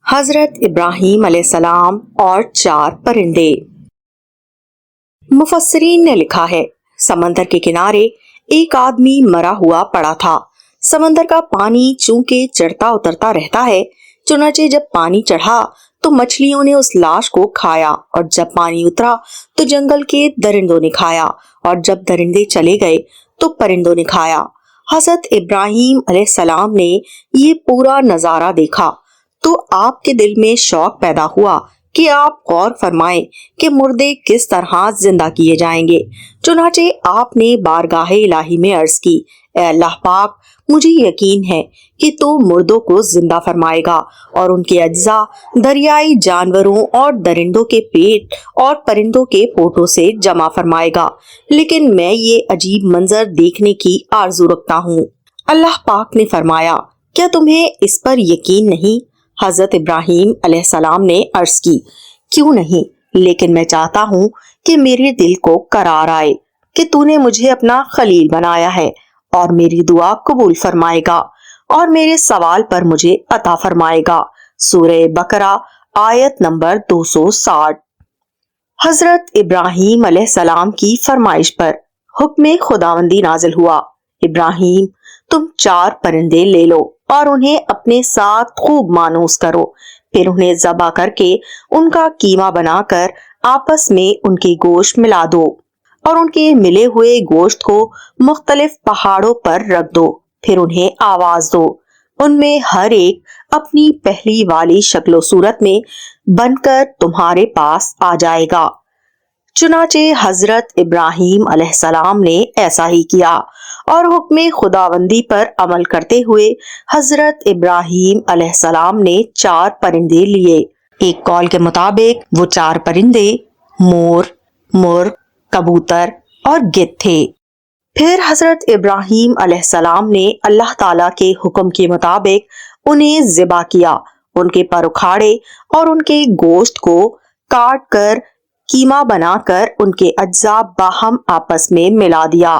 حضرت ابراہیم علیہ السلام اور 4 پرندے۔ مفسرین نے لکھا ہے، سمندر کے کنارے ایک آدمی مرا ہوا پڑا تھا۔ سمندر کا پانی چونکہ چڑھتا اترتا رہتا ہے، چنانچہ جب پانی چڑھا تو مچھلیوں نے اس لاش کو کھایا، اور جب پانی اترا تو جنگل کے درندوں نے کھایا، اور جب درندے چلے گئے تو پرندوں نے کھایا۔ حضرت ابراہیم علیہ السلام نے یہ پورا نظارہ دیکھا تو آپ کے دل میں شوق پیدا ہوا کہ آپ غور فرمائیں کہ مردے کس طرح زندہ کیے جائیں گے۔ چنانچہ آپ نے بارگاہ الہی میں عرض کی، اے اللہ پاک، مجھے یقین ہے کہ تو مردوں کو زندہ فرمائے گا اور ان کے اجزاء دریائی جانوروں اور درندوں کے پیٹ اور پرندوں کے پوٹوں سے جمع فرمائے گا، لیکن میں یہ عجیب منظر دیکھنے کی آرزو رکھتا ہوں۔ اللہ پاک نے فرمایا، کیا تمہیں اس پر یقین نہیں؟ حضرت ابراہیم علیہ السلام نے عرض کی، کیوں نہیں، لیکن میں چاہتا ہوں کہ میرے دل کو قرار آئے کہ تو نے مجھے اپنا خلیل بنایا ہے اور میری دعا قبول فرمائے گا اور میرے سوال پر مجھے عطا فرمائے گا۔ سورہ بقرہ آیت نمبر 260۔ حضرت ابراہیم علیہ السلام کی فرمائش پر حکم خداوندی نازل ہوا، ابراہیم تم 4 پرندے لے لو اور انہیں اپنے ساتھ خوب مانوس کرو، پھر انہیں ذبح کر کے ان کا قیمہ بنا کر آپس میں ان کے گوشت ملا دو اور ان کے ملے ہوئے گوشت کو مختلف پہاڑوں پر رکھ دو، پھر انہیں آواز دو، ان میں ہر ایک اپنی پہلی والی شکل و صورت میں بن کر تمہارے پاس آ جائے گا۔ چنانچہ حضرت ابراہیم علیہ السلام نے ایسا ہی کیا اور حکم خداوندی پر عمل کرتے ہوئے حضرت ابراہیم علیہ السلام نے 4 پرندے لیے۔ ایک قول کے مطابق وہ 4 پرندے مور، مرغ، کبوتر اور گدھ تھے۔ پھر حضرت ابراہیم علیہ السلام نے اللہ تعالیٰ کے حکم کے مطابق انہیں ذبح کیا، ان کے پر اکھاڑے اور ان کے گوشت کو کاٹ کر قیمہ بنا کر ان کے اجزاء باہم آپس میں ملا دیا،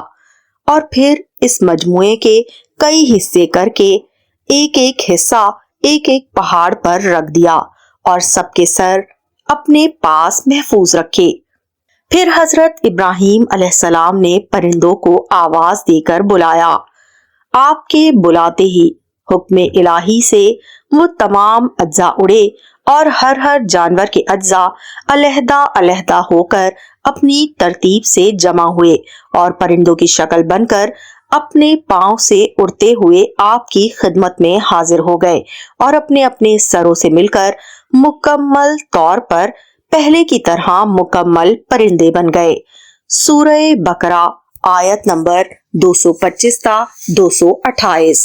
اور پھر اس مجموعے کے کئی حصے کر کے ایک ایک حصہ ایک ایک پہاڑ پر رکھ دیا اور سب کے سر اپنے پاس محفوظ رکھے۔ پھر حضرت ابراہیم علیہ السلام نے پرندوں کو آواز دے کر بلایا۔ آپ کے بلاتے ہی حکم الہی سے وہ تمام اجزاء اڑے اور ہر جانور کے اجزاء علیحدہ علیحدہ ہو کر اپنی ترتیب سے جمع ہوئے اور پرندوں کی شکل بن کر اپنے پاؤں سے اڑتے ہوئے آپ کی خدمت میں حاضر ہو گئے اور اپنے اپنے سروں سے مل کر مکمل طور پر پہلے کی طرح مکمل پرندے بن گئے۔ سورہ بقرہ آیت نمبر 225 تا 228۔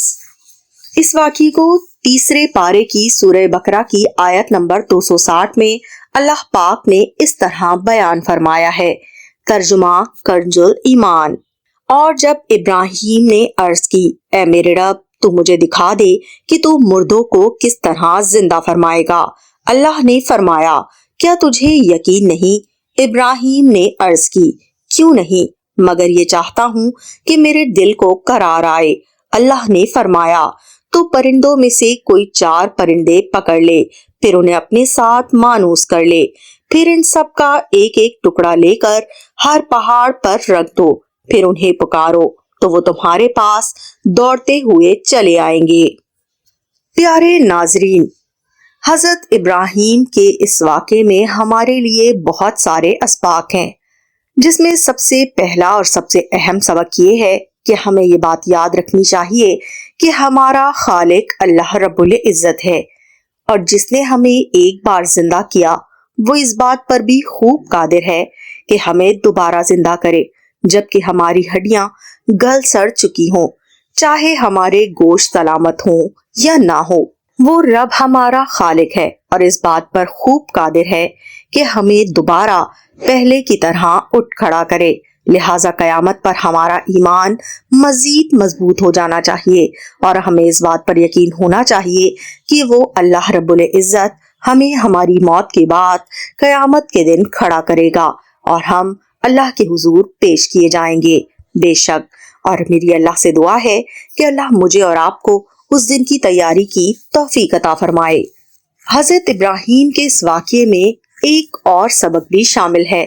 اس واقعے کو تیسرے پارے کی سورہ بقرہ کی آیت نمبر 260 میں اللہ پاک نے اس طرح بیان فرمایا ہے۔ ترجمہ کنز ایمان۔ اور جب ابراہیم نے عرض کی، اے میرے رب، تو مجھے دکھا دے کہ تو مردوں کو کس طرح زندہ فرمائے گا۔ اللہ نے فرمایا، کیا تجھے یقین نہیں؟ ابراہیم نے عرض کی، کیوں نہیں، مگر یہ چاہتا ہوں کہ میرے دل کو قرار آئے۔ اللہ نے فرمایا، تو پرندوں میں سے کوئی 4 پرندے پکڑ لے، پھر انہیں اپنے ساتھ مانوس کر لے، پھر ان سب کا ایک ایک ٹکڑا لے کر ہر پہاڑ پر رکھ دو، پھر انہیں پکارو تو وہ تمہارے پاس دوڑتے ہوئے چلے آئیں گے۔ پیارے ناظرین، حضرت ابراہیم کے اس واقعے میں ہمارے لیے بہت سارے اسباق ہیں، جس میں سب سے پہلا اور سب سے اہم سبق یہ ہے کہ ہمیں یہ بات یاد رکھنی چاہیے کہ ہمارا خالق اللہ رب العزت ہے، اور جس نے ہمیں ایک بار زندہ کیا وہ اس بات پر بھی خوب قادر ہے کہ ہمیں دوبارہ زندہ کرے، جبکہ ہماری ہڈیاں گل سڑ چکی ہوں، چاہے ہمارے گوشت سلامت ہوں یا نہ ہو۔ وہ رب ہمارا خالق ہے اور اس بات پر خوب قادر ہے کہ ہمیں دوبارہ پہلے کی طرح اٹھ کھڑا کرے۔ لہٰذا قیامت پر ہمارا ایمان مزید مضبوط ہو جانا چاہیے اور ہمیں اس بات پر یقین ہونا چاہیے کہ وہ اللہ رب العزت ہمیں ہماری موت کے بعد قیامت کے دن کھڑا کرے گا اور ہم اللہ کے حضور پیش کیے جائیں گے۔ بے شک، اور میری اللہ سے دعا ہے کہ اللہ مجھے اور آپ کو اس دن کی تیاری کی توفیق عطا فرمائے۔ حضرت ابراہیم کے اس واقعے میں ایک اور سبق بھی شامل ہے۔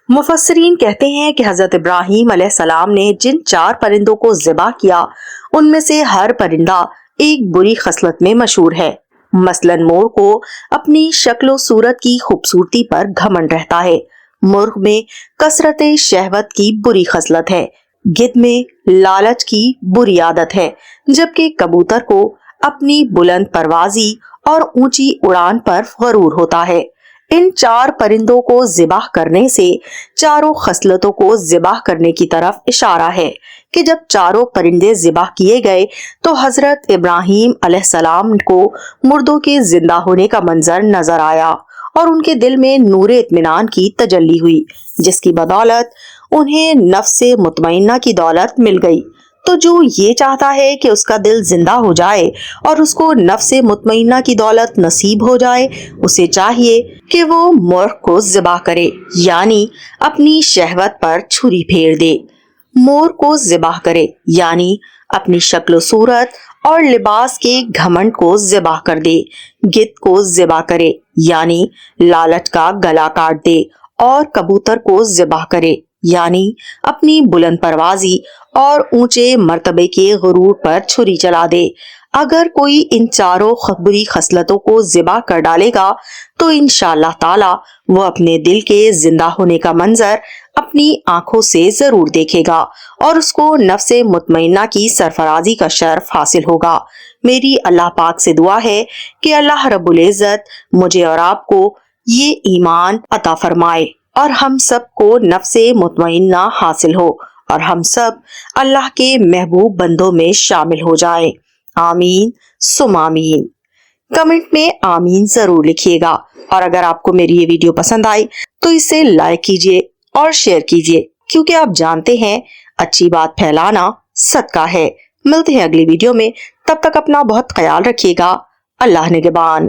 مفسرین کہتے ہیں کہ حضرت ابراہیم علیہ السلام نے جن 4 پرندوں کو ذبح کیا ان میں سے ہر پرندہ ایک بری خصلت میں مشہور ہے۔ مثلاً مور کو اپنی شکل و صورت کی خوبصورتی پر گھمنڈ رہتا ہے، مرغ میں کثرت شہوت کی بری خصلت ہے، گدھ میں لالچ کی بری عادت ہے، جبکہ کبوتر کو اپنی بلند پروازی اور اونچی اڑان پر غرور ہوتا ہے۔ ان 4 پرندوں کو ذبح کرنے سے چاروں خصلتوں کو ذبح کرنے کی طرف اشارہ ہے کہ جب چاروں پرندے ذبح کیے گئے تو حضرت ابراہیم علیہ السلام کو مردوں کے زندہ ہونے کا منظر نظر آیا اور ان کے دل میں نور اطمینان کی تجلی ہوئی، جس کی بدولت انہیں نفس مطمئنہ کی دولت مل گئی۔ تو جو یہ چاہتا ہے کہ اس کا دل زندہ ہو جائے اور اس کو نفس مطمئنہ کی دولت نصیب ہو جائے، اسے چاہیے کہ وہ مرغ کو ذبح کرے، یعنی اپنی شہوت پر چھری پھیر دے۔ مور کو ذبح کرے یعنی اپنی شکل و صورت اور لباس کے گھمنڈ کو ذبح کر دے۔ گدھ کو ذبح کرے یعنی لالچ کا گلا کاٹ دے، اور کبوتر کو ذبح کرے یعنی اپنی بلند پروازی اور اونچے مرتبے کے غرور پر چھری چلا دے۔ اگر کوئی ان چاروں بری خصلتوں کو ذبح کر ڈالے گا تو انشاءاللہ تعالی وہ اپنے دل کے زندہ ہونے کا منظر اپنی آنکھوں سے ضرور دیکھے گا اور اس کو نفس مطمئنہ کی سرفرازی کا شرف حاصل ہوگا۔ میری اللہ پاک سے دعا ہے کہ اللہ رب العزت مجھے اور آپ کو یہ ایمان عطا فرمائے اور ہم سب کو نفس مطمئنہ حاصل ہو اور ہم سب اللہ کے محبوب بندوں میں شامل ہو جائیں۔ آمین ثم آمین۔ کمنٹ میں آمین ضرور لکھیے گا، اور اگر آپ کو میری یہ ویڈیو پسند آئی تو اسے لائک کیجیے اور شیئر کیجیے، کیونکہ آپ جانتے ہیں اچھی بات پھیلانا صدقہ ہے۔ ملتے ہیں اگلی ویڈیو میں، تب تک اپنا بہت خیال رکھیے گا۔ اللہ نگہبان۔